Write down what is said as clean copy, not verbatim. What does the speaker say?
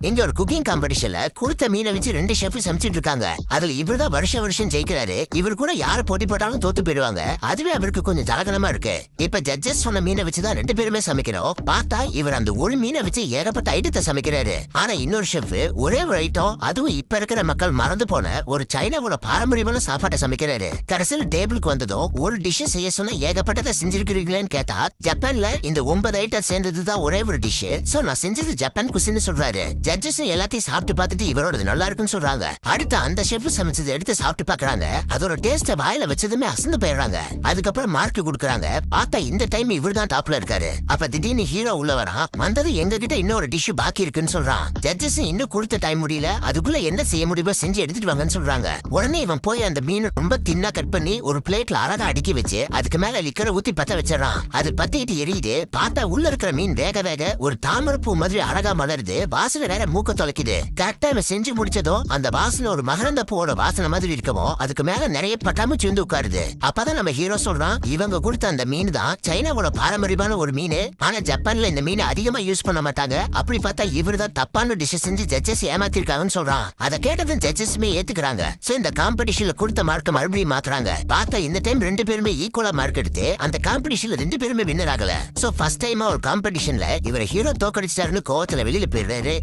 இங்க ஒரு குக்கிங் காம்படிஷன்ல கொடுத்த மீனை வச்சு 2 ஷெஃப் சமைச்சிட்டு இருக்காங்க. அதுல இவர்தான் வருஷம் ஜெயிக்கிறாரு. இவர் கூட யார போட்டி போட்டாலும் தோத்து போயிடுவாங்க. அதுவே அவருக்கு கொஞ்சம் தலகணமா இருக்கு. இப்ப ஜட்ஜஸ் சொன்ன மீனை வச்சுதான் 2 பேருமே சமைக்கிறோம். பார்த்தா இவர் அந்த ஒரு மீனை வச்சு ஏகப்பட்ட ஐட்டத்தை சமைக்கிறாரு. ஆனா இன்னொரு ஷெஃப் ஒரே ஒரு ஐட்டம், அதுவும் இப்ப இருக்கிற மக்கள் மறந்து போன ஒரு சைனாவோட பாரம்பரியமான சாப்பாட்டை சமைக்கிறாரு. கடைசியில் டேபிளுக்கு வந்ததும் ஒரு டிஷ் செய்ய சொன்ன ஏகப்பட்டதை செஞ்சிருக்கிறீங்களேன்னு கேட்டா, ஜப்பான்ல இந்த 9 ஐட்டம் சேர்ந்ததுதான் ஒரே ஒரு டிஷ். சோ நான் செஞ்சது ஜப்பான் குசின்னு சொல்றாரு. ஜட்ஜஸ் எல்லாத்தையும் சாப்பிட்டு பார்த்துட்டு இவரோட நல்லா இருக்குன்னு சொல்றாங்க. அடுத்து அந்த ஷெஃப் சமைச்சது எடுத்து சாப்பிட்டு பாக்குறாங்க. அதோட டேஸ்ட வாயில வச்சதுமே அசந்து போயிடுறாங்க. அதுக்கப்புறம் மார்க் கொடுக்குறாங்க. பார்த்தா இந்த டைம் இவர் தான் டாப்ல இருக்காரு. அப்ப திடீர்னு ஹீரோ உள்ள வரான். வந்தது எங்க கிட்ட இன்னொரு டிஷ் பாக்கி இருக்குன்னு சொல்றான். ஜட்ஜஸ் இன்னும் கொடுத்த டைம் முடியல, அதுக்குள்ள என்ன செய்ய முடியுமோ செஞ்சு எடுத்துட்டு வாங்கன்னு சொல்றாங்க. உடனே இவன் போய் அந்த மீன் ரொம்ப தின்னா கட் பண்ணி ஒரு பிளேட்ல அழகா அடுக்கி வச்சு அதுக்கு மேல லிக்கரை ஊத்தி பத்த வச்சிடறான். அது பத்திட்டு எரியுது. பார்த்தா உள்ள இருக்கிற மீன் வேக வேக ஒரு தாமரப்பூ மாதிரி அழகா மலருது. வாசனை வேற மூக்க தொலைக்குது. கரெக்டா இவன் செஞ்சு முடிச்சதும் அந்த வாசனை ஒரு மகரந்த பூவோட வாசனை மாதிரி இருக்கவும் அதுக்கு மேல நிறைய பட்டாம்பூச்சி வந்து உட்காருது. அப்பதான் நம்ம ஹீரோ சொல்றான், இவங்க கொடுத்த அந்த மீன் தான் சைனாவோட பாரம்பரியமான ஒரு மீன். ஆனா ஜப்பான்ல இந்த மீன் அதிகமா யூஸ் பண்ண மாட்டாங்க. அப்படி பார்த்தா இவரு தான் தப்பான டிஷ் செஞ்சு ஜட்ஜஸ் ஏமாத்திருக்காங்கன்னு சொல்றான். அதை கேட்டதும் ஜட்ஜஸ்மே ஏத்துக்கிறாங்க. சோ இந்த காம்படிஷன்ல கொடுத்த மார்க் மறுபடியும் மாத்துறாங்க. பார்த்தா இந்த டைம் 2 பேருமே ஈக்குவலா மார்க் எடுத்து அந்த காம்படிஷன்ல 2 பேருமே வின்னர் ஆகல. சோ ஃபர்ஸ்ட் டைமா ஒரு காம்படிஷன்ல இவரை ஹீரோ தோக்கடிச்சாருன்னு கோவத்துல வெளியில போயிடுறாரு.